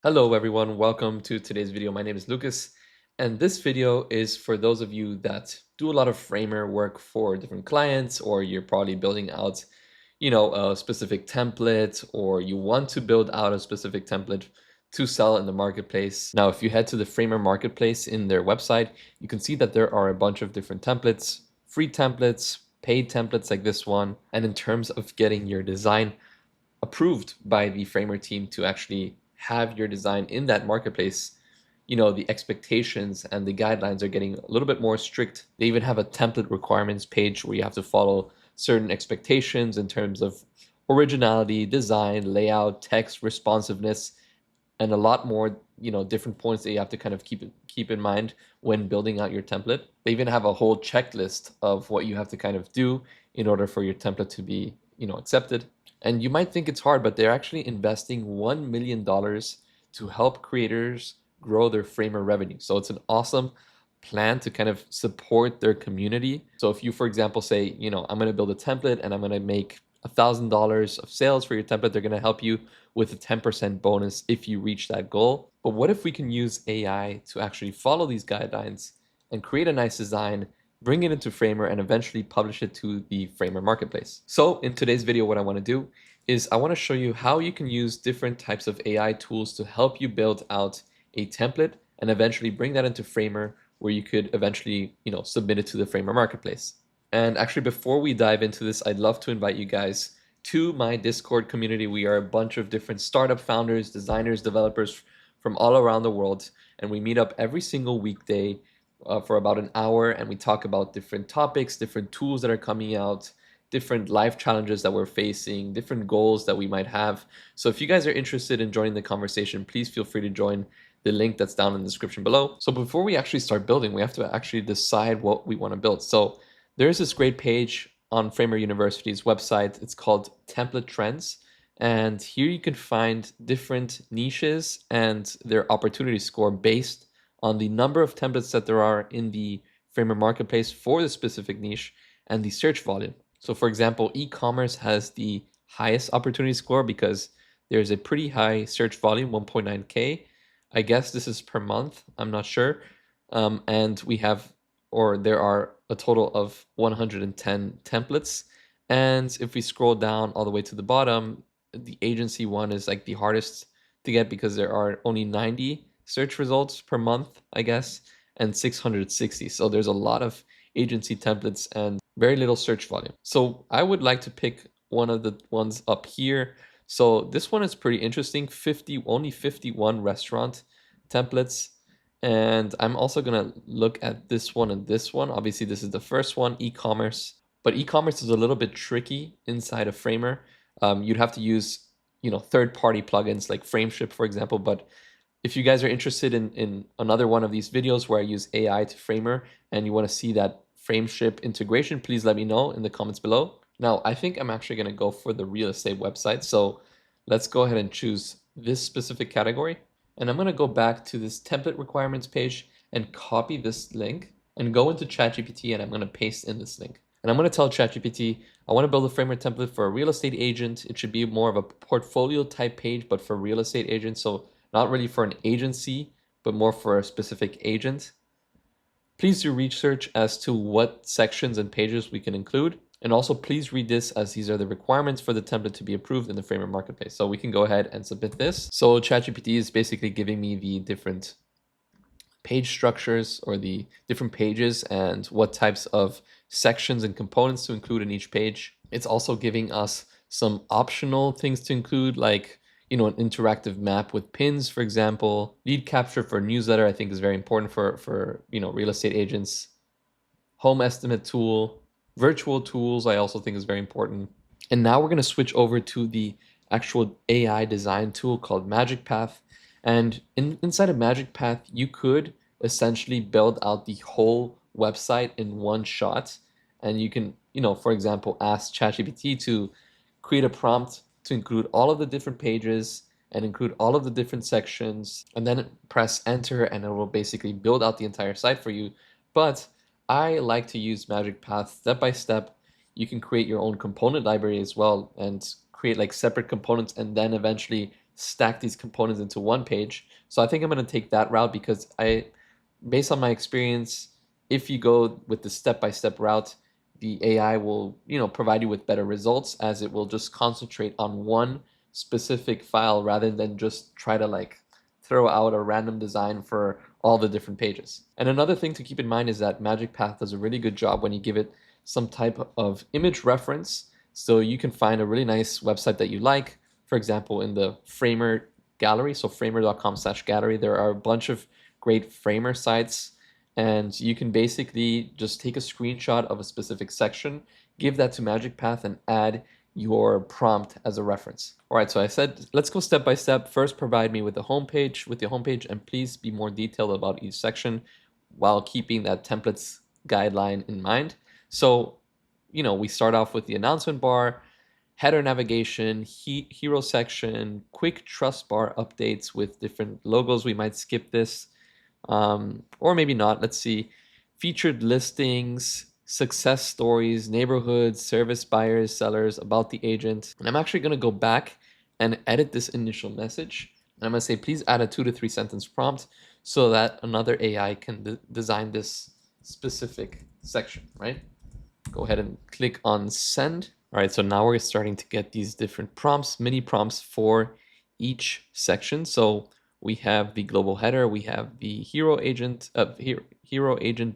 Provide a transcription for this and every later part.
Hello everyone, welcome to today's video. My name is Lucas, and this video is for those of you that do a lot of framer work for different clients, or you're probably building out, a specific template, or you want to build out a specific template to sell in the marketplace. Now, if you head to the Framer marketplace in their website, you can see that there are a bunch of different templates, free templates, paid templates like this one. And in terms of getting your design approved by the Framer team to actually have your design in that marketplace, the expectations and the guidelines are getting a little bit more strict. They even have a template requirements page where you have to follow certain expectations in terms of originality, design, layout, text, responsiveness, and a lot more, different points that you have to kind of keep in mind when building out your template. They even have a whole checklist of what you have to kind of do in order for your template to be, accepted. And you might think it's hard, but they're actually investing $1 million to help creators grow their Framer revenue. So it's an awesome plan to kind of support their community. So if you, for example, say, I'm going to build a template and I'm going to make $1,000 of sales for your template, they're going to help you with a 10% bonus if you reach that goal. But what if we can use AI to actually follow these guidelines and create a nice design, bring it into Framer, and eventually publish it to the Framer marketplace? So in today's video, what I want to do is I want to show you how you can use different types of AI tools to help you build out a template and eventually bring that into Framer, where you could eventually, submit it to the Framer marketplace. And actually, before we dive into this, I'd love to invite you guys to my Discord community. We are a bunch of different startup founders, designers, developers from all around the world, and we meet up every single weekday for about an hour, and we talk about different topics, different tools that are coming out, different life challenges that we're facing, different goals that we might have. So if you guys are interested in joining the conversation, please feel free to join the link that's down in the description below. So before we actually start building, we have to actually decide what we want to build. So there's this great page on Framer University's website. It's called Template Trends. And here you can find different niches and their opportunity score based on the number of templates that there are in the Framer marketplace for the specific niche and the search volume. So for example, e-commerce has the highest opportunity score because there's a pretty high search volume, 1.9K. I guess this is per month, I'm not sure. And there are a total of 110 templates. And if we scroll down all the way to the bottom, the agency one is like the hardest to get because there are only 90 search results per month, I guess, and 660. So there's a lot of agency templates and very little search volume. So I would like to pick one of the ones up here. So this one is pretty interesting. Only 51 restaurant templates. And I'm also gonna look at this one and this one. Obviously, this is the first one, e-commerce. But e-commerce is a little bit tricky inside of Framer. You'd have to use, third-party plugins like Frameship, for example. But if you guys are interested in another one of these videos where I use AI to Framer and you want to see that Frameship integration, please let me know in the comments below. Now, I think I'm actually going to go for the real estate website. So let's go ahead and choose this specific category. And I'm going to go back to this template requirements page and copy this link and go into ChatGPT, and I'm going to paste in this link. And I'm going to tell ChatGPT, I want to build a Framer template for a real estate agent. It should be more of a portfolio type page, but for real estate agents. So not really for an agency, but more for a specific agent. Please do research as to what sections and pages we can include. And also please read this, as these are the requirements for the template to be approved in the Framer marketplace. So we can go ahead and submit this. So ChatGPT is basically giving me the different page structures or the different pages and what types of sections and components to include in each page. It's also giving us some optional things to include, like an interactive map with pins, for example. Lead capture for newsletter, I think, is very important for real estate agents. Home estimate tool, virtual tools, I also think is very important. And now we're going to switch over to the actual AI design tool called MagicPath. And inside of MagicPath, you could essentially build out the whole website in one shot. And you can, for example, ask ChatGPT to create a prompt to include all of the different pages and include all of the different sections, and then press enter and it will basically build out the entire site for you. But I like to use MagicPath step by step. You can create your own component library as well and create like separate components and then eventually stack these components into one page. So I think I'm going to take that route because based on my experience, if you go with the step-by-step route, the AI will, provide you with better results as it will just concentrate on one specific file rather than just try to like throw out a random design for all the different pages. And another thing to keep in mind is that MagicPath does a really good job when you give it some type of image reference. So you can find a really nice website that you like. For example, in the Framer gallery, so framer.com/gallery, there are a bunch of great Framer sites, and you can basically just take a screenshot of a specific section, give that to MagicPath, and add your prompt as a reference. All right, so I said, let's go step by step. First, provide me with the homepage, and please be more detailed about each section while keeping that templates guideline in mind. So, we start off with the announcement bar, header navigation, hero section, quick trust bar updates with different logos. We might skip this, or maybe not. Let's see, featured listings, success stories, neighborhoods, service buyers, sellers, about the agent. And I'm actually going to go back and edit this initial message. And I'm going to say, please add a 2 to 3 sentence prompt so that another AI can design this specific section, right? Go ahead and click on send. All right, so now we're starting to get these different prompts, mini prompts for each section. So we have the global header, we have the hero agent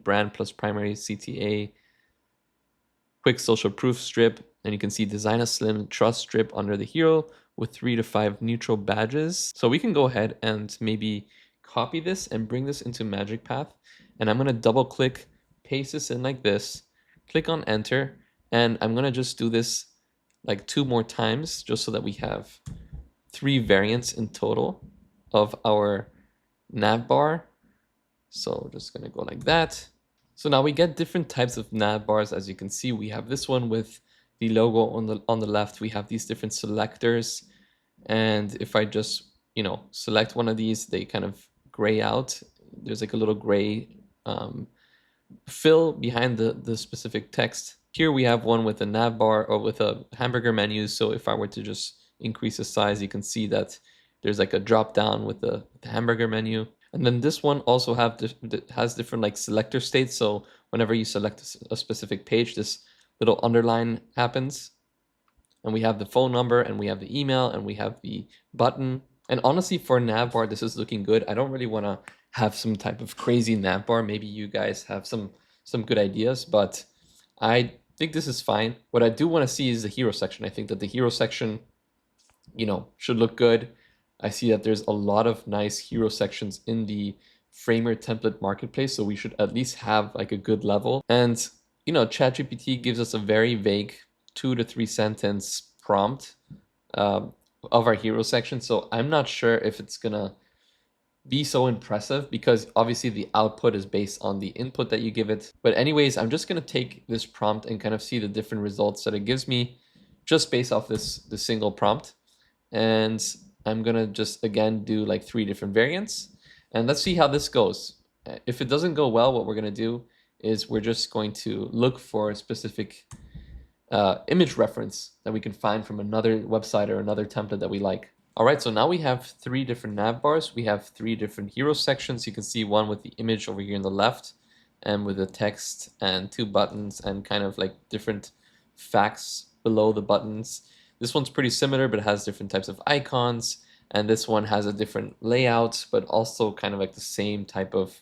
brand plus primary CTA, quick social proof strip, and you can see design a slim trust strip under the hero with 3 to 5 neutral badges. So we can go ahead and maybe copy this and bring this into MagicPath. And I'm going to double click, paste this in like this, click on enter, and I'm going to just do this like 2 more times just so that we have 3 variants in total of our nav bar. So we're just going to go like that. So now we get different types of nav bars. As you can see, we have this one with the logo on the left. We have these different selectors. And if I just, select one of these, they kind of gray out. There's like a little gray fill behind the specific text. Here we have one with a nav bar or with a hamburger menu. So if I were to just increase the size, you can see that there's like a drop down with the hamburger menu. And then this one also has different like selector states. So whenever you select a specific page, this little underline happens. And we have the phone number, and we have the email, and we have the button. And honestly, for nav bar, this is looking good. I don't really want to have some type of crazy nav bar. Maybe you guys have some good ideas, but I think this is fine. What I do want to see is the hero section. I think that the hero section, should look good. I see that there's a lot of nice hero sections in the Framer template marketplace, so we should at least have like a good level. And ChatGPT gives us a very vague 2 to 3 sentence prompt of our hero section. So I'm not sure if it's gonna be so impressive because obviously the output is based on the input that you give it. But anyways, I'm just gonna take this prompt and kind of see the different results that it gives me just based off this single prompt. And I'm gonna just again do like 3 different variants, and let's see how this goes. If it doesn't go well, what we're gonna do is we're just going to look for a specific image reference that we can find from another website or another template that we like. All right, so now we have 3 different nav bars. We have 3 different hero sections. You can see one with the image over here on the left and with the text and 2 buttons and kind of like different facts below the buttons. This one's pretty similar, but it has different types of icons. And this one has a different layout, but also kind of like the same type of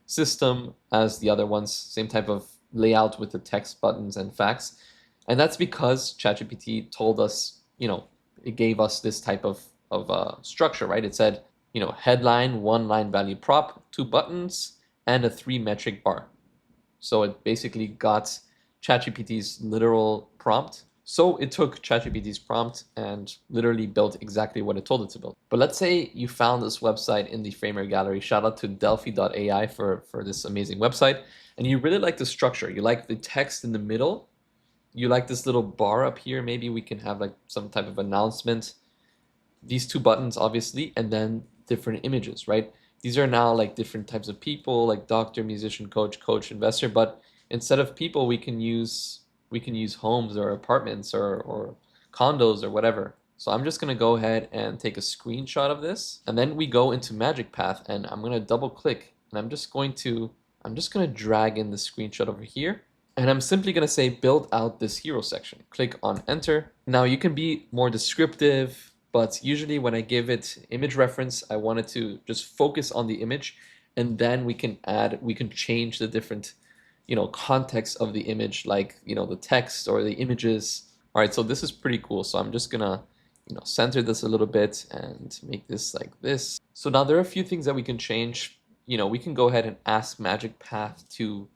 system as the other ones, same type of layout with the text, buttons, and facts. And that's because ChatGPT told us, it gave us this type of structure, right? It said, headline, 1 line value prop, 2 buttons, and a 3 metric bar. So it basically got ChatGPT's literal prompt. So it took ChatGPT's prompt and literally built exactly what it told it to build. But let's say you found this website in the Framer gallery. Shout out to Delphi.ai for this amazing website. And you really like the structure. You like the text in the middle. You like this little bar up here. Maybe we can have like some type of announcement. These 2 buttons, obviously, and then different images, right? These are now like different types of people, like doctor, musician, coach, investor. But instead of people, we can use homes or apartments or condos or whatever. So I'm just going to go ahead and take a screenshot of this, and then we go into MagicPath, and I'm going to double click, and I'm just going to drag in the screenshot over here, and I'm simply going to say build out this hero section. Click on enter. Now you can be more descriptive, but usually when I give it image reference, I want it to just focus on the image, and then we can change the different, context of the image, like, the text or the images. All right, so this is pretty cool. So I'm just gonna, center this a little bit and make this like this. So now there are a few things that we can change. We can go ahead and ask MagicPath to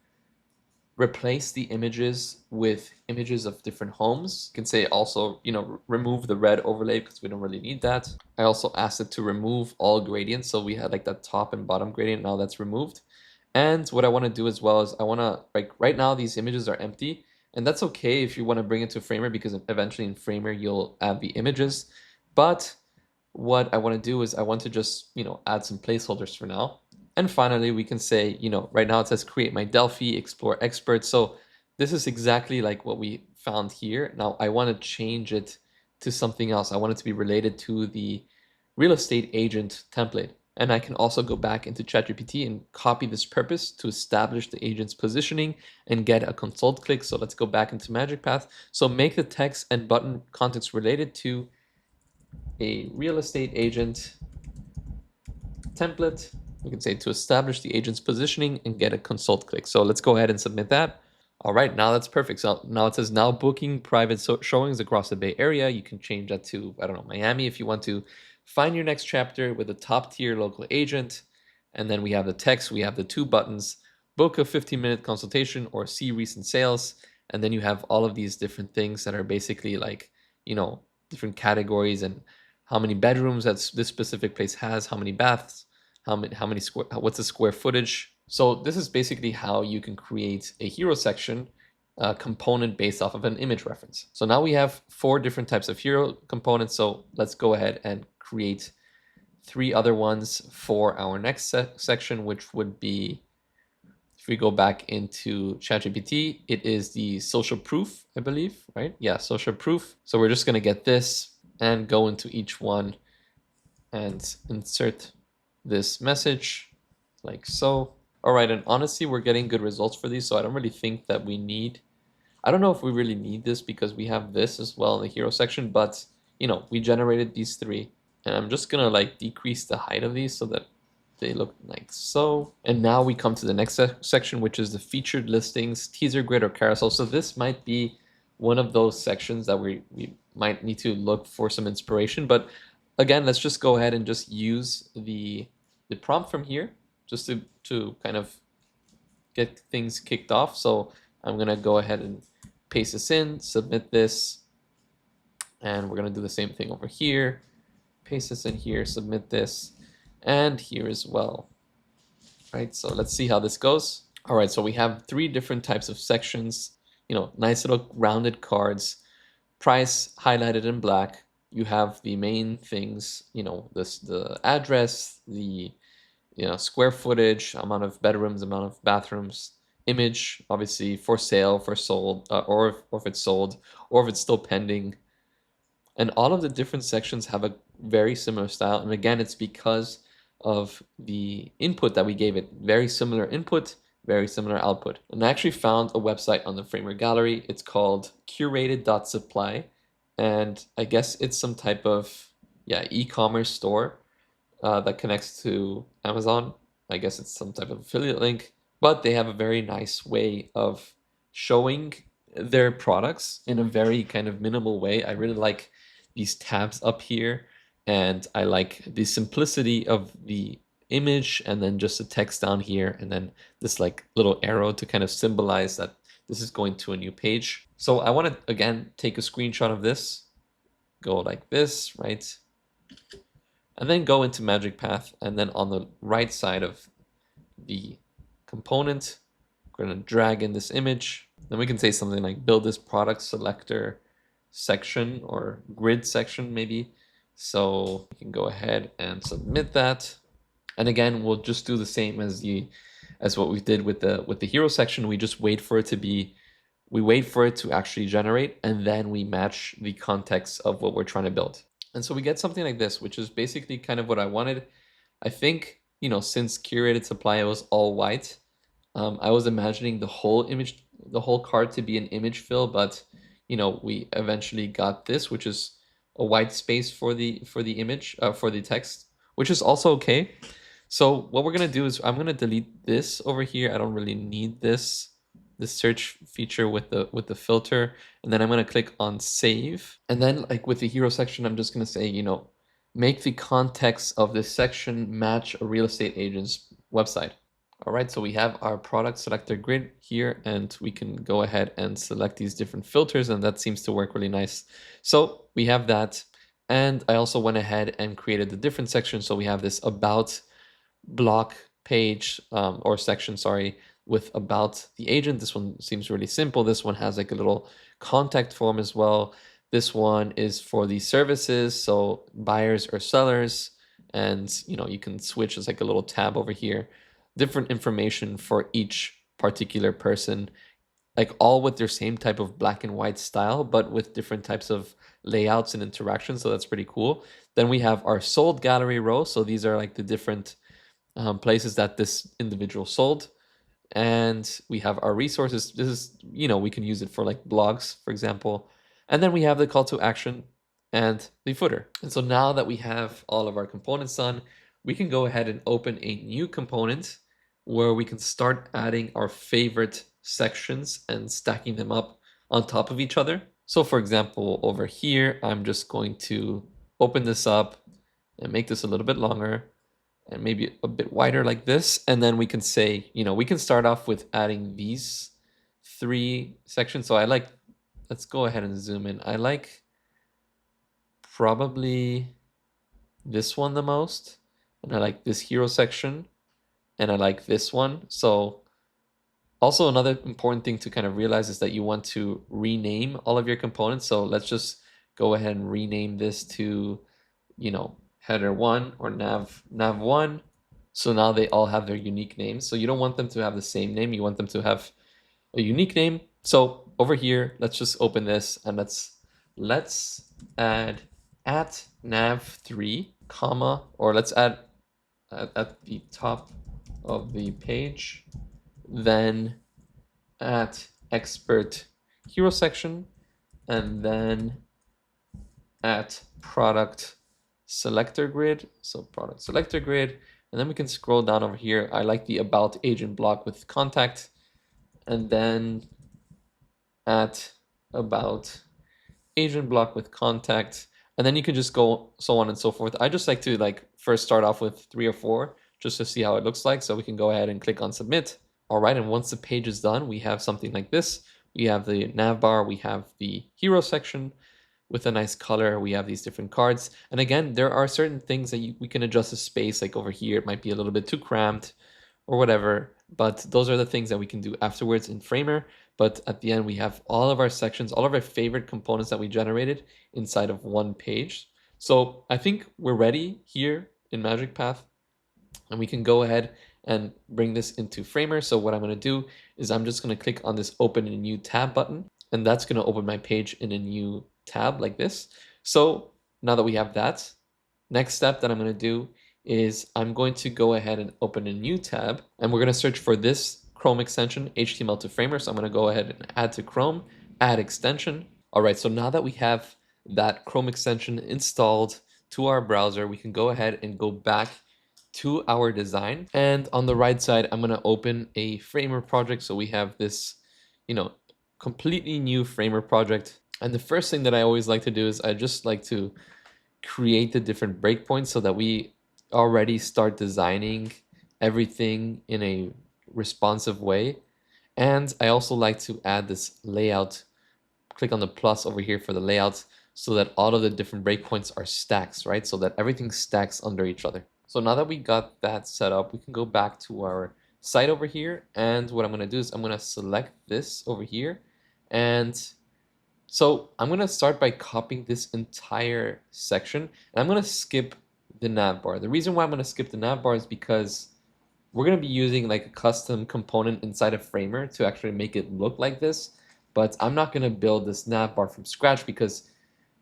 replace the images with images of different homes. You can say also, remove the red overlay because we don't really need that. I also asked it to remove all gradients. So we had like that top and bottom gradient. Now that's removed. And what I want to do as well is I want to, like, right now these images are empty, and that's okay if you want to bring it to Framer, because eventually in Framer you'll add the images. But what I want to do is I want to just, add some placeholders for now. And finally, we can say, right now it says create my Delphi, explore expert. So this is exactly like what we found here. Now I want to change it to something else. I want it to be related to the real estate agent template. And I can also go back into ChatGPT and copy this purpose to establish the agent's positioning and get a consult click. So let's go back into MagicPath. So make the text and button context related to a real estate agent template. We can say to establish the agent's positioning and get a consult click. So let's go ahead and submit that. All right, now that's perfect. So now it says now booking private showings across the Bay Area. You can change that to, I don't know, Miami if you want to. Find your next chapter with a top tier local agent. And then we have the text, we have the two buttons, book a 15-minute consultation or see recent sales. And then you have all of these different things that are basically like, different categories and how many bedrooms that this specific place has, how many baths, what's the square footage. So this is basically how you can create a hero section component based off of an image reference. So now we have 4 different types of hero components. So let's go ahead and create 3 other ones for our next section, which would be, if we go back into ChatGPT, it is the social proof, I believe, right? Yeah, social proof. So we're just going to get this and go into each one and insert this message like so. All right, and honestly, we're getting good results for these, so I don't really think that I don't know if we really need this because we have this as well in the hero section, but we generated these 3, and I'm just gonna like decrease the height of these so that they look like so. And now we come to the next section, which is the featured listings, teaser grid or carousel. So this might be one of those sections that we might need to look for some inspiration, but again, let's just go ahead and just use the prompt from here just to kind of get things kicked off. So I'm gonna go ahead and paste this in, submit this, and we're gonna do the same thing over here. Paste this in here, submit this, and here as well. Right, so let's see how this goes. All right, so we have 3 different types of sections, nice little rounded cards, price highlighted in black. You have the main things, the address, the square footage, amount of bedrooms, amount of bathrooms, image, obviously for sale, for sold, or if it's sold, or if it's still pending. And all of the different sections have a very similar style. And again, it's because of the input that we gave it. Very similar input, very similar output. And I actually found a website on the Framer Gallery. It's called curated.supply. And I guess it's some type of e-commerce store that connects to Amazon. I guess it's some type of affiliate link, but they have a very nice way of showing their products in a very kind of minimal way. I really like these tabs up here, and I like the simplicity of the image and then just the text down here, and then this like little arrow to kind of symbolize that this is going to a new page. So I want to again take a screenshot of this, go like this, right? And then go into MagicPath, and then on the right side of the component, we're going to drag in this image. Then we can say something like build this product selector section or grid section maybe. So we can go ahead and submit that. And again, we'll just do the same as what we did with the hero section. We just wait for it to actually generate, and then we match the context of what we're trying to build. And so we get something like this, which is basically kind of what I wanted. I think, since curated supply was all white, I was imagining the whole card to be an image fill, but we eventually got this, which is a white space for the image, for the text, which is also okay. So what we're gonna do is I'm gonna delete this over here. I don't really need this search feature with the filter, and then I'm gonna click on save. And then like with the hero section, I'm just gonna say, make the context of this section match a real estate agent's website. All right, so we have our product selector grid here, and we can go ahead and select these different filters, and that seems to work really nice. So we have that, and I also went ahead and created the different sections. So we have this about block page, or section, sorry, with about the agent. This one seems really simple. This one has like a little contact form as well. This one is for the services, so buyers or sellers, and you can switch as like a little tab over here. Different information for each particular person, like all with their same type of black and white style, but with different types of layouts and interactions. So that's pretty cool. Then we have our sold gallery row. So these are like the different places that this individual sold. And we have our resources. This is, we can use it for like blogs, for example. And then we have the call to action and the footer. And so now that we have all of our components done, we can go ahead and open a new component where we can start adding our favorite sections and stacking them up on top of each other. So for example, over here, I'm just going to open this up and make this a little bit longer and maybe a bit wider like this. And then we can say, we can start off with adding these 3 sections. So let's go ahead and zoom in. I like probably this one the most. And I like this hero section. And I like this one. So also another important thing to kind of realize is that you want to rename all of your components. So let's just go ahead and rename this to, header 1 or nav 1. So now they all have their unique names. So you don't want them to have the same name. You want them to have a unique name. So over here, let's just open this and let's add at nav3, comma, or let's add at the top of the page, then at expert hero section, and then at product selector grid. So product selector grid, and then we can scroll down over here. I like the about agent block with contact, and then at about agent block with contact, and then you can just go so on and so forth. I just like to first start off with 3 or 4 just to see how it looks like. So we can go ahead and click on submit. All right, and once the page is done, we have something like this. We have the nav bar, we have the hero section with a nice color. We have these different cards. And again, there are certain things that we can adjust the space, like over here, it might be a little bit too cramped or whatever, but those are the things that we can do afterwards in Framer. But at the end, we have all of our sections, all of our favorite components that we generated inside of one page. So I think we're ready here in MagicPath, and we can go ahead and bring this into Framer. So what I'm going to do is I'm just going to click on this open a new tab button, and that's going to open my page in a new tab like this. So now that we have that, next step that I'm going to do is I'm going to go ahead and open a new tab, and we're going to search for this Chrome extension, HTML to Framer. So I'm going to go ahead and add to Chrome, add extension. All right, so now that we have that Chrome extension installed to our browser, we can go ahead and go back to our design. And on the right side, I'm going to open a Framer project. So we have this, completely new Framer project. And the first thing that I always like to do is I just like to create the different breakpoints so that we already start designing everything in a responsive way. And I also like to add this layout. Click on the plus over here for the layout so that all of the different breakpoints are stacks, right? So that everything stacks under each other. So now that we got that set up, we can go back to our site over here. And what I'm going to do is I'm going to select this over here. And so I'm going to start by copying this entire section, and I'm going to skip the nav bar. The reason why I'm going to skip the nav bar is because we're going to be using like a custom component inside of Framer to actually make it look like this. But I'm not going to build this nav bar from scratch because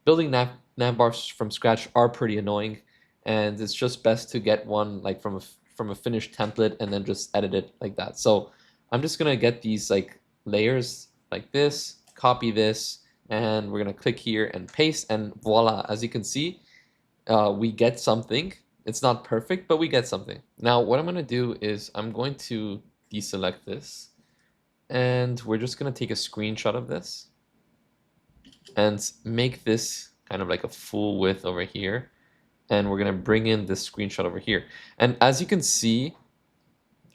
building navbars from scratch are pretty annoying, and it's just best to get one like from a finished template and then just edit it like that. So I'm just gonna get these like layers like this, copy this, and we're gonna click here and paste, and voila, as you can see, we get something. It's not perfect, but we get something. Now what I'm gonna do is I'm going to deselect this, and we're just gonna take a screenshot of this and make this kind of like a full width over here. And we're gonna bring in this screenshot over here. And as you can see,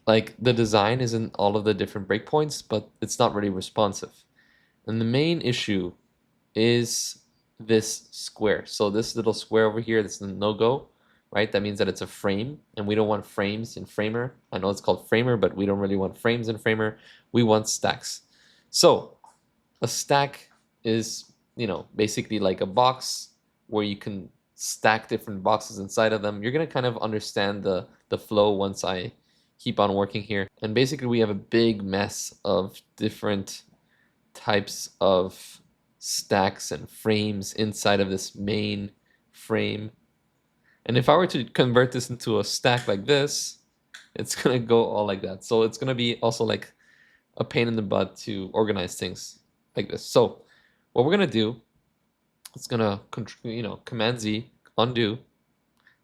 like the design is in all of the different breakpoints, but it's not really responsive. And the main issue is this square. So this little square over here, this is a no-go, right? That means that it's a frame, and we don't want frames in Framer. I know it's called Framer, but we don't really want frames in Framer. We want stacks. So a stack is, basically like a box where you can stack different boxes inside of them. You're gonna kind of understand the flow once I keep on working here. And basically we have a big mess of different types of stacks and frames inside of this main frame. And if I were to convert this into a stack like this, it's gonna go all like that. So it's gonna be also like a pain in the butt to organize things like this. So what we're gonna do, it's gonna Command Z, undo,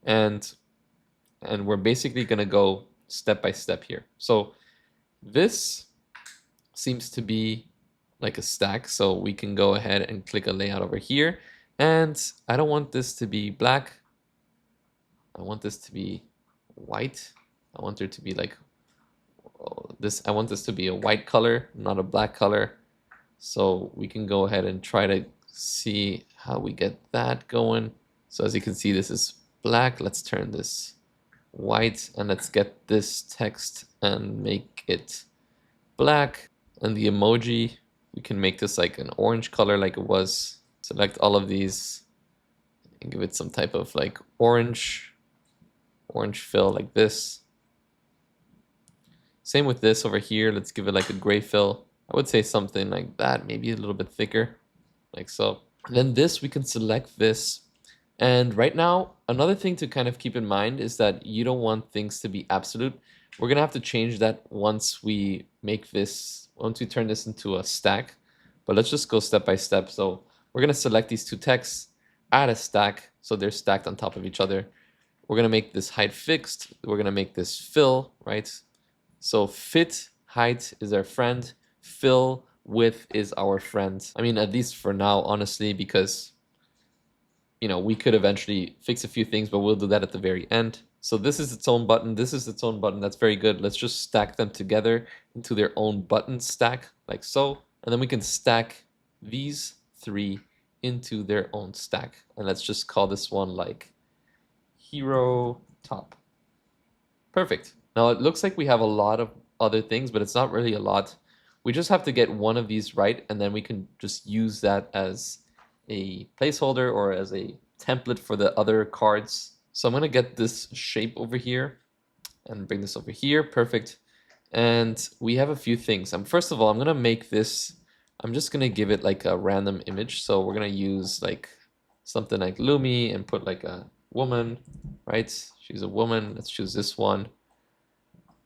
and we're basically gonna go step by step here. So this seems to be like a stack, so we can go ahead and click a layout over here. And I don't want this to be black. I want this to be white. I want there to be like this. I want this to be a white color, not a black color. So we can go ahead and try to see how we get that going. So as you can see, this is black. Let's turn this white, and let's get this text and make it black. And the emoji, we can make this like an orange color like it was. Select all of these and give it some type of like orange fill like this. Same with this over here. Let's give it like a gray fill. I would say something like that, maybe a little bit thicker, like so. And then this, we can select this. And right now, another thing to kind of keep in mind is that you don't want things to be absolute. We're gonna have to change that once we turn this into a stack. But let's just go step by step. So we're gonna select these two texts, add a stack, so they're stacked on top of each other. We're gonna make this height fixed. We're gonna make this fill, right? So fit height is our friend, fill width is our friend. I mean, at least for now, honestly, because we could eventually fix a few things, but we'll do that at the very end. So this is its own button. This is its own button. That's very good. Let's just stack them together into their own button stack, like so. And then we can stack these three into their own stack. And let's just call this one like hero top. Perfect. Now it looks like we have a lot of other things, but it's not really a lot. We just have to get one of these right, and then we can just use that as a placeholder or as a template for the other cards. So I'm going to get this shape over here and bring this over here. Perfect. And we have a few things. First of all, I'm going to make this, I'm just going to give it like a random image. So we're going to use like something like Lumi and put like a woman, right? She's a woman. Let's choose this one.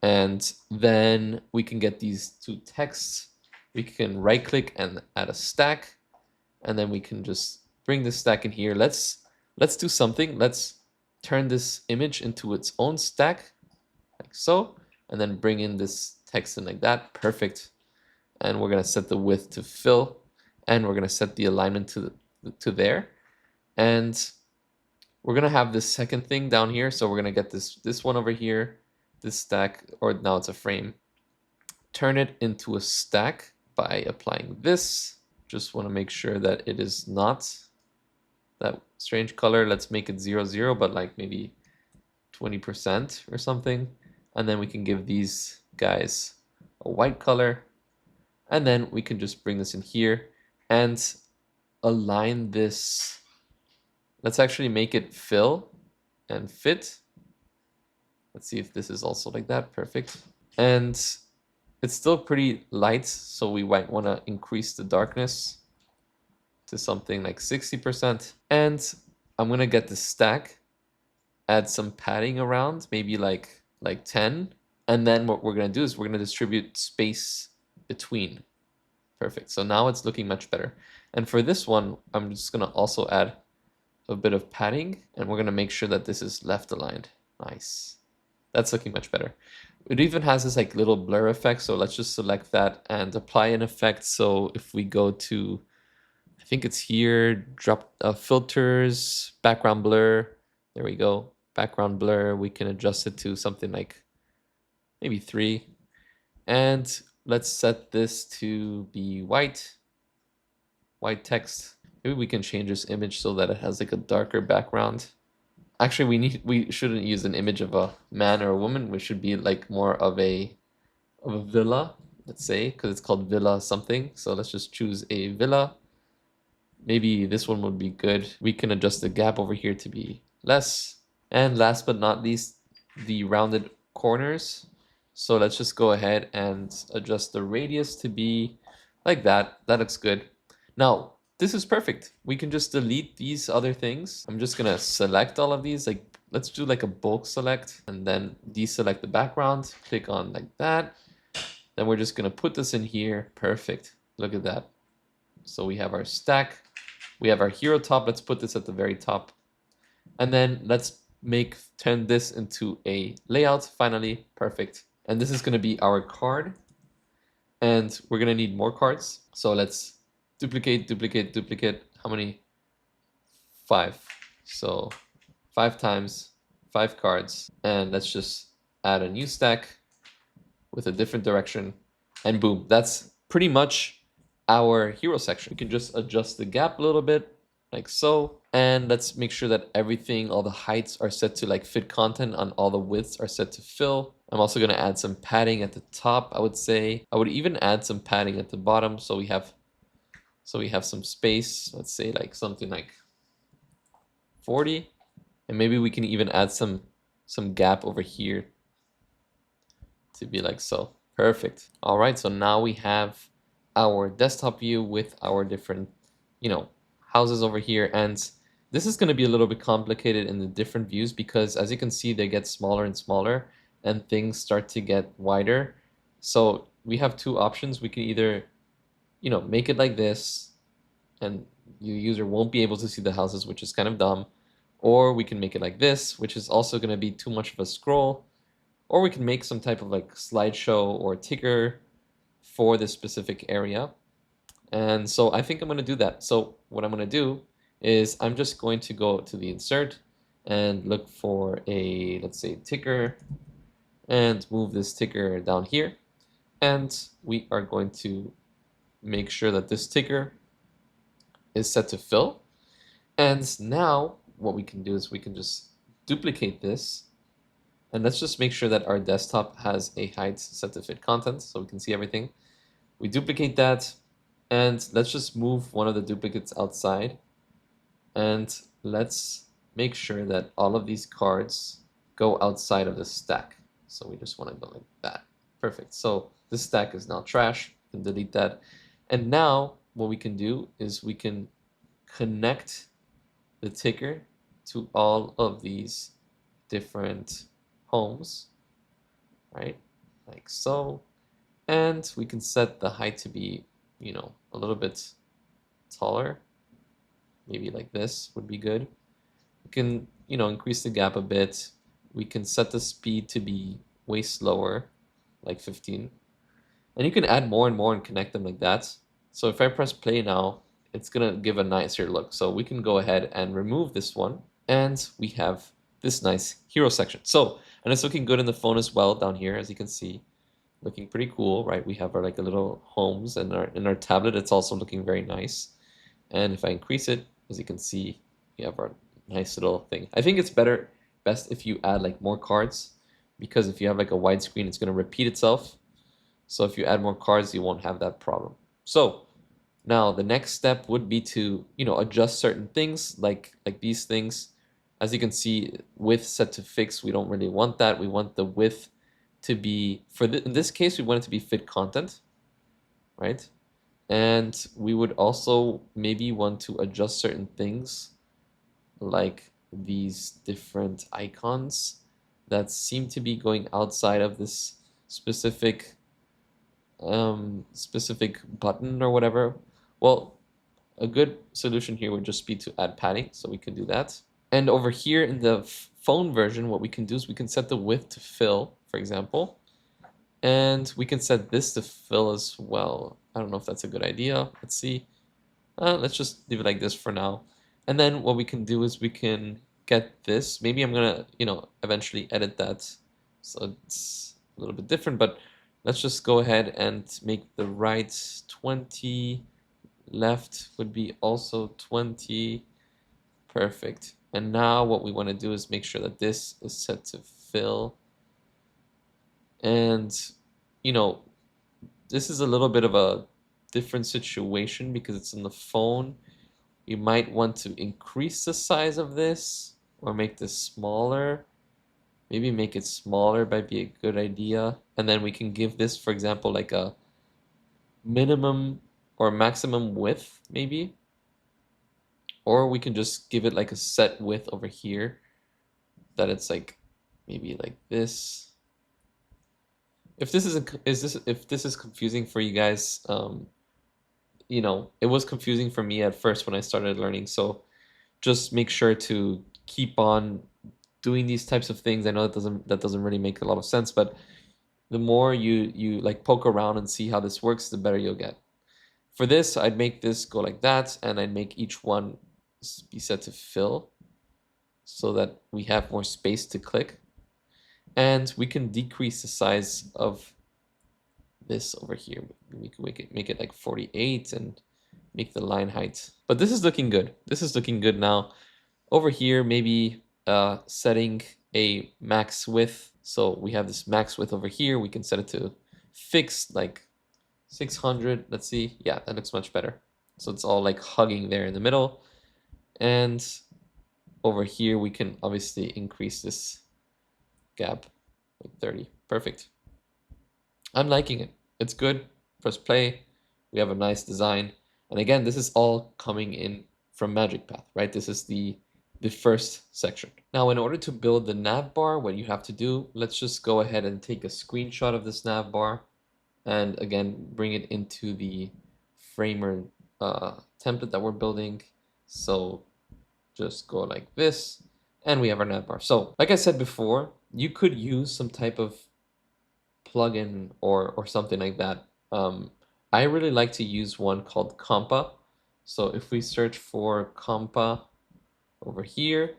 And then we can get these two texts. We can right click and add a stack. And then we can just bring this stack in here. Let's do something. Let's turn this image into its own stack, like so. And then bring in this text in like that. Perfect. And we're gonna set the width to fill. And we're gonna set the alignment to there. And we're gonna have this second thing down here. So we're gonna get this one over here. This stack, or now it's a frame, turn it into a stack by applying this. Just want to make sure that it is not that strange color. Let's make it 0, 0, but like maybe 20% or something. And then we can give these guys a white color. And then we can just bring this in here and align this. Let's actually make it fill and fit. Let's see if this is also like that. Perfect. And it's still pretty light, so we might want to increase the darkness to something like 60%. And I'm gonna get the stack, add some padding around, maybe like 10. And then what we're gonna do is we're gonna distribute space between. Perfect. So now it's looking much better. And for this one, I'm just gonna also add a bit of padding, and we're gonna make sure that this is left aligned. Nice. That's looking much better. It even has this like little blur effect, so let's just select that and apply an effect. So if we go to, I think it's here, drop filters, background blur, there we go, background blur, we can adjust it to something like maybe 3. And let's set this to be white text. Maybe we can change this image so that it has like a darker background. Actually, we shouldn't use an image of a man or a woman. We should be like more of a villa, let's say, because it's called villa something. So let's just choose a villa. Maybe this one would be good. We can adjust the gap over here to be less. And last but not least, the rounded corners. So let's just go ahead and adjust the radius to be like that. That looks good. Now, this is perfect. We can just delete these other things. I'm just gonna select all of these. Like, let's do like a bulk select and then deselect the background. Click on like that. Then we're just gonna put this in here. Perfect. Look at that. So we have our stack. We have our hero top. Let's put this at the very top. And then let's turn this into a layout finally. Perfect. And this is gonna be our card. And we're gonna need more cards. So let's duplicate. How many? 5. So 5 times 5 cards. And let's just add a new stack with a different direction. And boom, that's pretty much our hero section. We can just adjust the gap a little bit, like so. And let's make sure that everything, all the heights are set to like fit content, and all the widths are set to fill. I'm also gonna add some padding at the top, I would say. I would even add some padding at the bottom so we have some space. Let's say like something like 40. And maybe we can even add some gap over here to be like so. Perfect. All right, so now we have our desktop view with our different, houses over here. And this is going to be a little bit complicated in the different views because as you can see, they get smaller and smaller and things start to get wider. So we have 2 options. We can either, make it like this and your user won't be able to see the houses, which is kind of dumb. Or we can make it like this, which is also going to be too much of a scroll. Or we can make some type of like slideshow or ticker for this specific area. And so I think I'm going to do that. So what I'm going to do is I'm just going to go to the insert and look for a, let's say, ticker, and move this ticker down here. And we are going to make sure that this ticker is set to fill. And now what we can do is we can just duplicate this. And let's just make sure that our desktop has a height set to fit content so we can see everything. We duplicate that, and let's just move one of the duplicates outside. And let's make sure that all of these cards go outside of the stack. So we just want to go like that. Perfect. So this stack is now trash. We can delete that. And now what we can do is we can connect the ticker to all of these different homes, right? Like so. And we can set the height to be, a little bit taller. Maybe like this would be good. We can, increase the gap a bit. We can set the speed to be way slower, like 15. And you can add more and more and connect them like that. So if I press play now, it's gonna give a nicer look. So we can go ahead and remove this one. And we have this nice hero section. So, and it's looking good in the phone as well down here, as you can see. Looking pretty cool, right? We have our like a little homes, and in our tablet, it's also looking very nice. And if I increase it, as you can see, we have our nice little thing. I think it's best if you add like more cards, because if you have like a wide screen, it's going to repeat itself. So if you add more cards, you won't have that problem. So now the next step would be to, adjust certain things like these things. As you can see, width set to fix, we don't really want that. We want the width to be, in this case, we want it to be fit content, right? And we would also maybe want to adjust certain things like these different icons that seem to be going outside of this specific button or whatever. Well, a good solution here would just be to add padding, so we can do that. And over here in the phone version, what we can do is we can set the width to fill, for example, and we can set this to fill as well. I don't know if that's a good idea. Let's see. Let's just leave it like this for now. And then what we can do is we can get this. Maybe I'm gonna, eventually edit that so it's a little bit different, but let's just go ahead and make the right 20, left would be also 20. Perfect. And now what we want to do is make sure that this is set to fill. And, you know, this is a little bit of a different situation because it's in the phone. You might want to increase the size of this or make this smaller. Maybe make it smaller might be a good idea. And then we can give this, for example, like a minimum or maximum width, maybe. Or we can just give it like a set width over here that it's like maybe like this. If this is confusing for you guys, it was confusing for me at first when I started learning. So just make sure to keep on doing these types of things. I know that doesn't really make a lot of sense, but the more you like poke around and see how this works, the better you'll get. For this, I'd make this go like that, and I'd make each one be set to fill so that we have more space to click. And we can decrease the size of this over here. We can make it like 48 and make the line height. But this is looking good. This is looking good now. Over here, maybe setting a max width. So we have this max width over here. We can set it to fixed like 600. Let's see. Yeah, that looks much better. So it's all like hugging there in the middle. And over here, we can obviously increase this gap like 30. Perfect. I'm liking it. It's good. Press play. We have a nice design. And again, this is all coming in from MagicPath, right? This is the first section. Now, in order to build the nav bar, what you have to do, let's just go ahead and take a screenshot of this nav bar and again, bring it into the Framer template that we're building. So just go like this and we have our nav bar. So like I said before, you could use some type of plugin or something like that. I really like to use one called Compa. So if we search for Compa over here,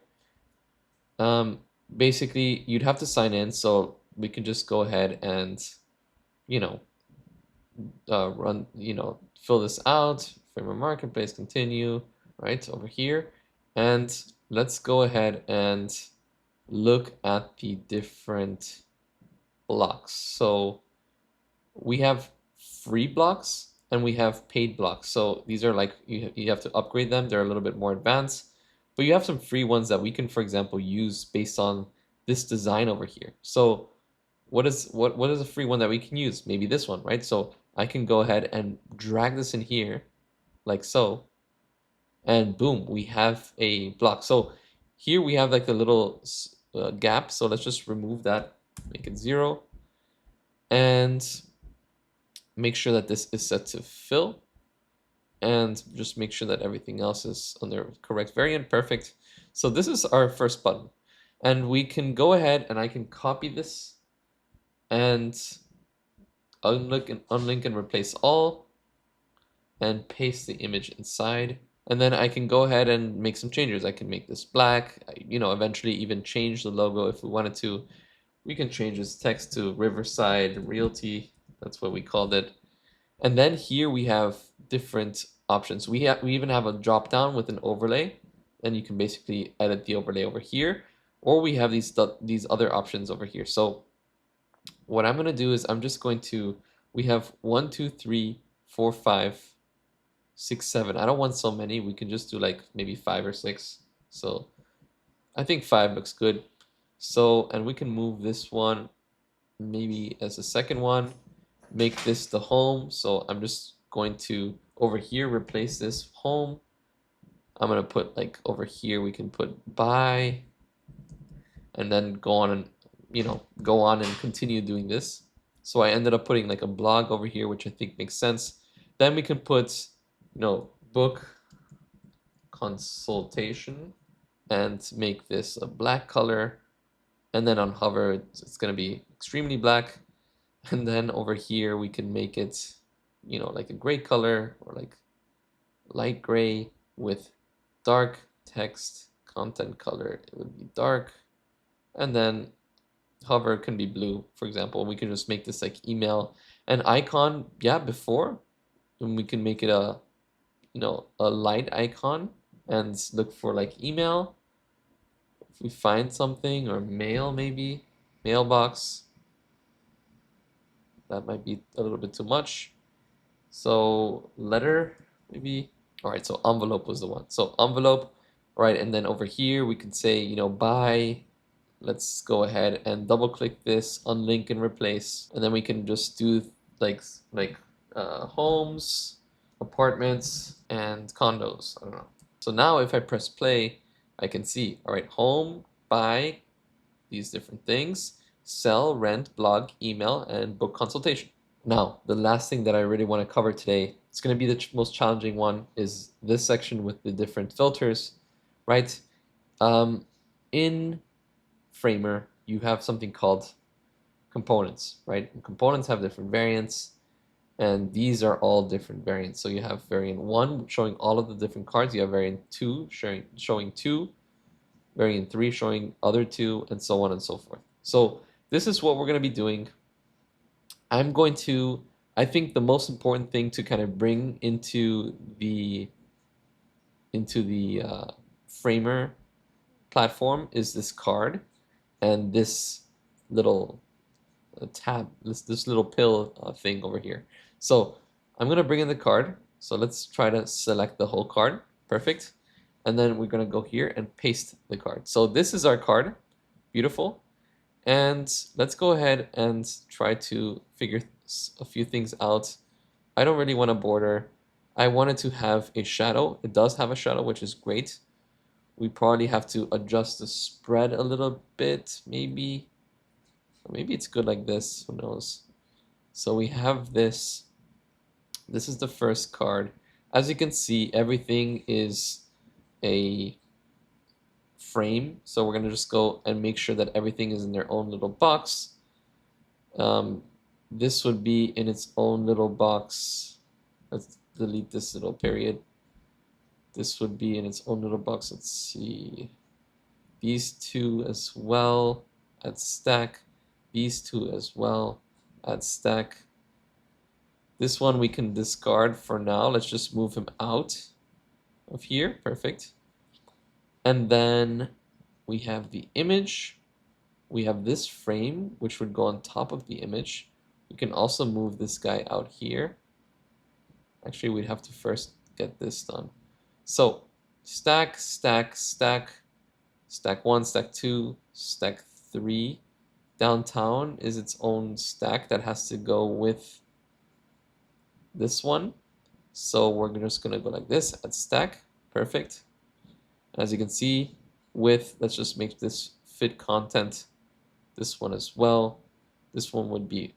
basically you'd have to sign in. So we can just go ahead and, run, fill this out, Framer Marketplace, continue, right over here. And let's go ahead and look at the different blocks. So we have free blocks and we have paid blocks. So these are like, you have to upgrade them. They're a little bit more advanced, but you have some free ones that we can, for example, use based on this design over here. So what is a free one that we can use? Maybe this one, right? So I can go ahead and drag this in here like so, and boom, we have a block. So here we have like the little gap. So let's just remove that, make it 0, and make sure that this is set to fill, and just make sure that everything else is on their correct variant. Perfect. So this is our first button, and we can go ahead and I can copy this and unlink and replace all and paste the image inside. And then I can go ahead and make some changes. I can make this black, eventually even change the logo if we wanted to. We can change this text to Riverside Realty. That's what we called it. And then here we have different options. We even have a drop down with an overlay, and you can basically edit the overlay over here, or we have these other options over here. So what I'm going to do is we have 1, 2, 3, 4, 5, 6, 7. I don't want so many. We can just do like maybe 5 or 6. So I think 5 looks good. So, and we can move this one maybe as a second one, make this the home. So I'm just going to over here replace this home I'm gonna put like over here, we can put buy, and then go on and, go on and continue doing this. So I ended up putting like a blog over here, which I think makes sense. Then we can put, book consultation and make this a black color. And then on hover, it's going to be extremely black. And then over here, we can make it, like a gray color or like light gray with dark text content color. It would be dark. And then hover can be blue, for example. We can just make this like email and icon. Yeah, before, and we can make it a light icon and look for like email. If we find something, or mail, maybe mailbox, that might be a little bit too much. So letter, maybe. All right, so envelope was the one. So envelope, right? And then over here we can say, buy. Let's go ahead and double click this, unlink and replace, and then we can just do like homes, apartments, and condos. I don't know. So now if I press play, I can see, all right, home, buy, these different things, sell, rent, blog, email, and book consultation. Now, the last thing that I really want to cover today, it's going to be the most challenging one, is this section with the different filters, right? In Framer, you have something called components, right? And components have different variants, and these are all different variants. So you have variant 1 showing all of the different cards, you have variant 2 showing 2, variant 3 showing other 2, and so on and so forth. So this is what we're going to be doing. I think the most important thing to kind of bring into the Framer platform is this card and this little tab, this little pill thing over here. So I'm gonna bring in the card. So let's try to select the whole card. Perfect. And then we're gonna go here and paste the card. So this is our card. Beautiful. And let's go ahead and try to figure a few things out. I don't really want a border. I wanted to have a shadow. It does have a shadow, which is great. We probably have to adjust the spread a little bit, maybe. Or maybe it's good like this, who knows. So we have this. This is the first card. As you can see, everything is a frame. So we're gonna just go and make sure that everything is in their own little box. This would be in its own little box. Let's delete this little period. This would be in its own little box. Let's see. These two as well. Add stack. These two as well. Add stack. This one we can discard for now. Let's just move him out of here. Perfect. And then we have the image. We have this frame, which would go on top of the image. We can also move this guy out here. Actually, we'd have to first get this done. So stack, stack, stack, stack 1, stack 2, stack 3. Downtown is its own stack that has to go with this one. So we're just gonna go like this, add stack, perfect. As you can see, with, let's just make this fit content, this one as well. This one would be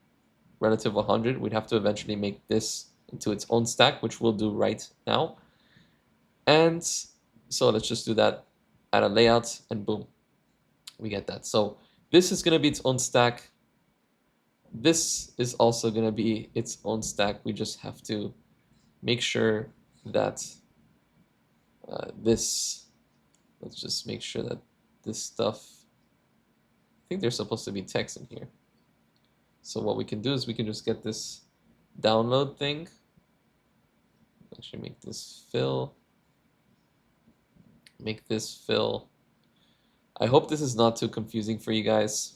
relative 100. We'd have to eventually make this into its own stack, which we'll do right now. And so let's just do that, add a layout, and boom, we get that. So this is gonna be its own stack. This is also gonna be its own stack. We just have to make sure that let's just make sure that this stuff, I think there's supposed to be text in here. So what we can do is we can just get this download thing. Actually make this fill. Make this fill. I hope this is not too confusing for you guys.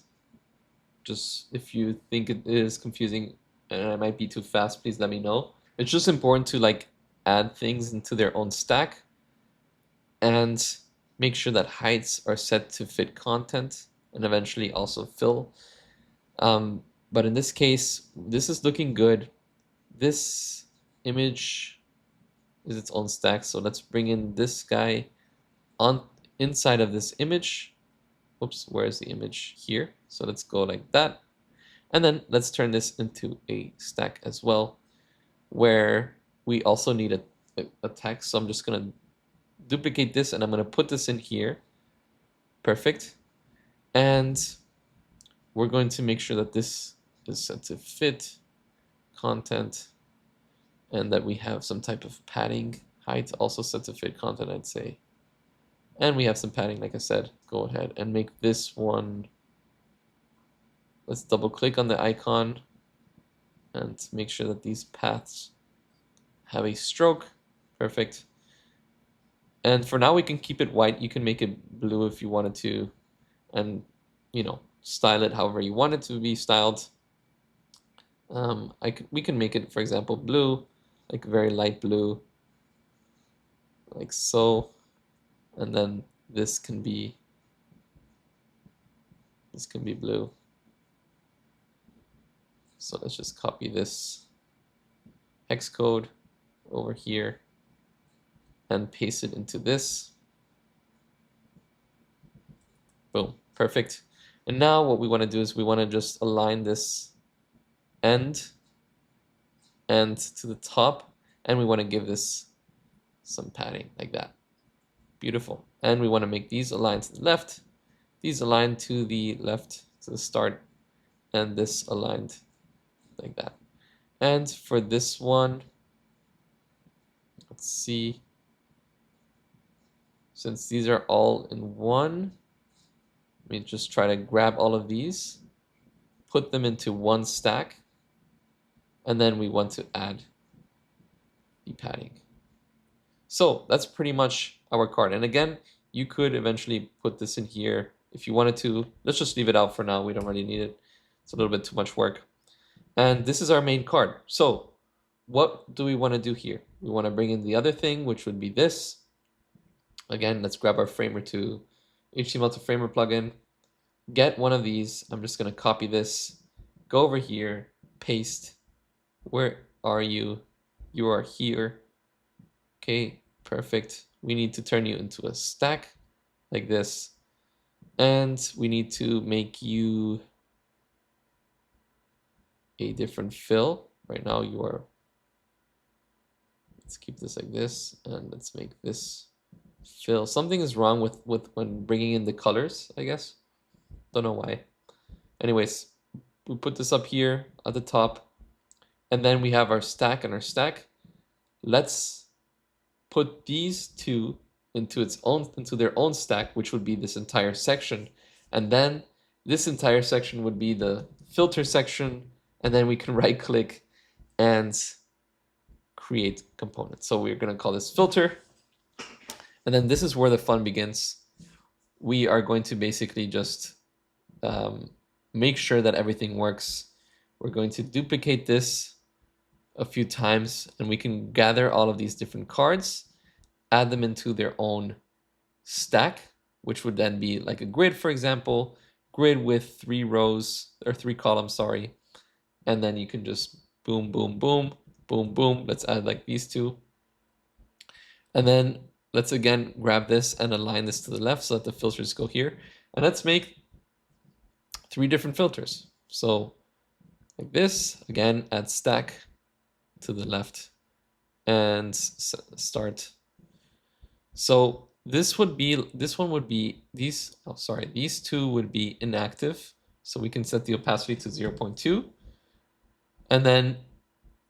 Just if you think it is confusing and I might be too fast, please let me know. It's just important to like add things into their own stack and make sure that heights are set to fit content and eventually also fill. But in this case, this is looking good. This image is its own stack. So let's bring in this guy on inside of this image. Oops, where is the image? Here. So let's go like that. And then let's turn this into a stack as well, where we also need a text. So I'm just going to duplicate this and I'm going to put this in here. Perfect. And we're going to make sure that this is set to fit content and that we have some type of padding. Height also set to fit content, I'd say. And we have some padding, like I said. Go ahead and make this one. Let's double click on the icon and make sure that these paths have a stroke. Perfect. And for now, we can keep it white. You can make it blue if you wanted to, and style it however you want it to be styled. We can make it, for example, blue, like very light blue, like so, and then this can be blue. So let's just copy this hex code over here and paste it into this. Boom, perfect. And now what we want to do is we want to just align this end to the top, and we want to give this some padding like that. Beautiful. And we want to make these align to the left, these aligned to the left to the start, and this aligned like that. And for this one, let's see, since these are all in one, let me just try to grab all of these, put them into one stack, and then we want to add the padding. So that's pretty much our card. And again, you could eventually put this in here if you wanted to. Let's just leave it out for now. We don't really need it. It's a little bit too much work. And this is our main card. So what do we want to do here? We want to bring in the other thing, which would be this. Again, let's grab our Framer to HTML to Framer plugin. Get one of these. I'm just going to copy this. Go over here. Paste. Where are you? You are here. Okay, perfect. We need to turn you into a stack like this. And we need to make you a different fill. Right now you are, let's keep this like this, and let's make this fill. Something is wrong with when bringing in the colors, I guess. Don't know why. Anyways, we put this up here at the top, and then we have our stack and our stack. Let's put these two into their own stack, which would be this entire section. And then this entire section would be the filter section, and then we can right click and create components. So we're going to call this filter. And then this is where the fun begins. We are going to basically just make sure that everything works. We're going to duplicate this a few times, and we can gather all of these different cards, add them into their own stack, which would then be like a grid, for example, grid with 3 rows or 3 columns, sorry. And then you can just boom, boom, boom, boom, boom. Let's add like these two. And then let's again grab this and align this to the left so that the filters go here. And let's make 3 different filters. So like this, again, add stack to the left and start. So these two would be inactive. So we can set the opacity to 0.2. And then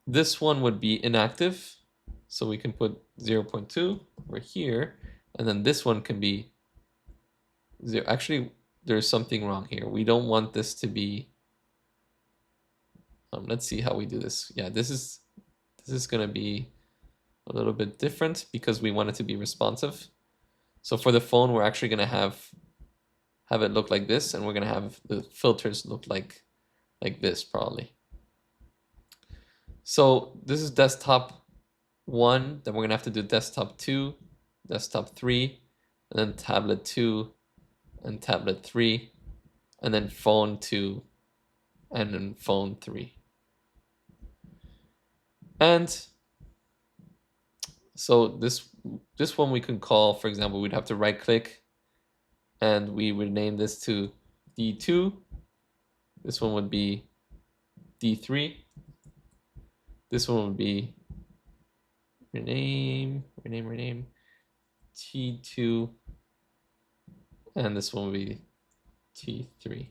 this one would be inactive. So we can put 0.2 over here. And then this one can be 0. Actually, there's something wrong here. We don't want this to be, let's see how we do this. Yeah, this is going to be a little bit different because we want it to be responsive. So for the phone, we're actually going to have it look like this, and we're going to have the filters look like this probably. So this is desktop 1, then we're going to have to do desktop 2, desktop 3, and then tablet 2, and tablet 3, and then phone 2, and then phone 3. And So this one we can call, for example, we'd have to right click and we would name this to D2. This one would be D3. This one would be rename T2, and this one would be T3.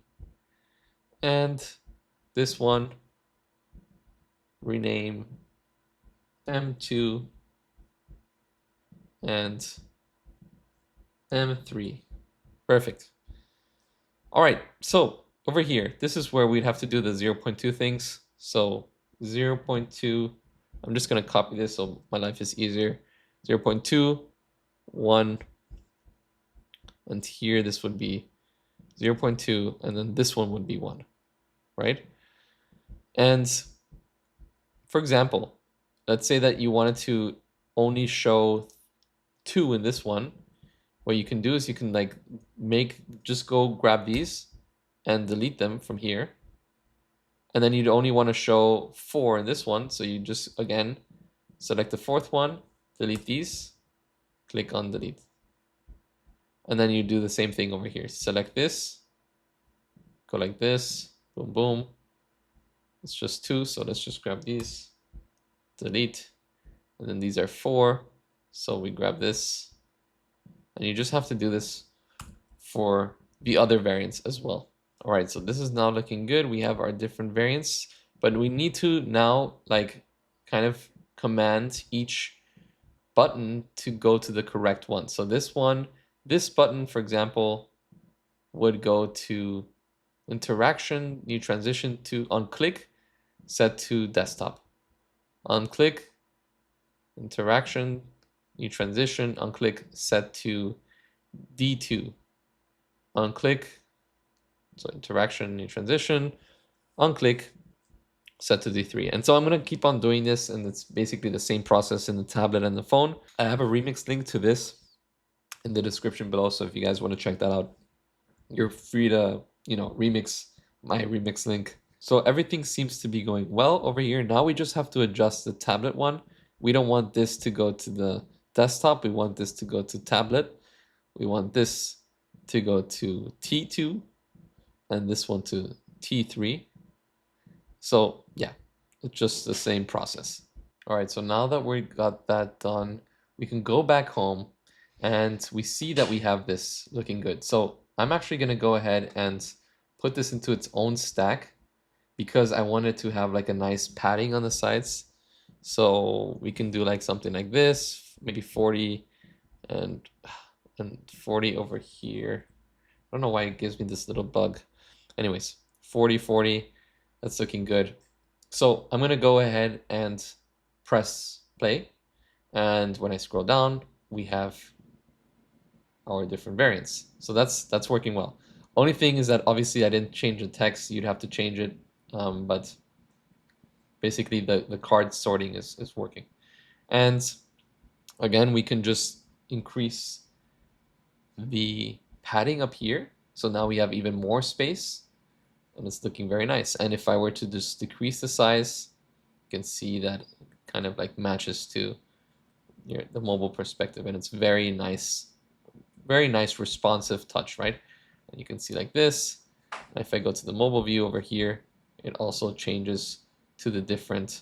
And this one, rename M2 and M3. Perfect. All right, so over here, this is where we'd have to do the 0.2 things. So 0.2, I'm just gonna copy this so my life is easier. 0.2, 1, and here this would be 0.2, and then this one would be 1, right? And for example, let's say that you wanted to only show 2 in this one. What you can do is you can like just go grab these and delete them from here. And then you'd only want to show 4 in this one. So you just, again, select the 4th one, delete these, click on delete. And then you do the same thing over here. Select this, go like this, boom, boom. It's just 2, so let's just grab these, delete. And then these are 4, so we grab this. And you just have to do this for the other variants as well. All right, so this is now looking good. We have our different variants, but we need to now like kind of command each button to go to the correct one. So this button, for example, would go to interaction, new transition to on click, set to desktop. On click, interaction, new transition, on click, set to D2. On click, so interaction, new transition, on click, set to D3. And so I'm going to keep on doing this, and it's basically the same process in the tablet and the phone. I have a remix link to this in the description below, so if you guys want to check that out, you're free to, remix my remix link. So everything seems to be going well over here. Now we just have to adjust the tablet one. We don't want this to go to the desktop. We want this to go to tablet. We want this to go to T2 and this one to T3. So yeah, it's just the same process. All right, so now that we got that done, we can go back home and we see that we have this looking good. So I'm actually gonna go ahead and put this into its own stack because I wanted to have like a nice padding on the sides. So we can do like something like this, maybe 40 and 40 over here. I don't know why it gives me this little bug. Anyways, 40, 40, that's looking good. So I'm gonna go ahead and press play. And when I scroll down, we have our different variants. So that's working well. Only thing is that obviously I didn't change the text. You'd have to change it, but basically the card sorting is working. And again, we can just increase the padding up here. So now we have even more space and it's looking very nice. And if I were to just decrease the size, you can see that it kind of like matches to the mobile perspective, and it's very nice responsive touch, right? And you can see like this. And if I go to the mobile view over here, it also changes to the different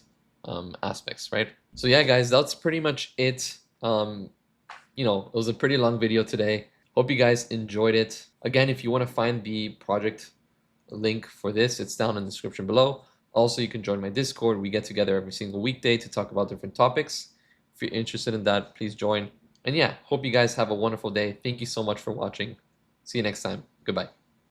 aspects, right? So yeah, guys, that's pretty much it. It was a pretty long video today. Hope you guys enjoyed it. Again, if you want to find the project link for this, it's down in the description below. Also, you can join my Discord. We get together every single weekday to talk about different topics. If you're interested in that, please join. And yeah, hope you guys have a wonderful day. Thank you so much for watching. See you next time. Goodbye.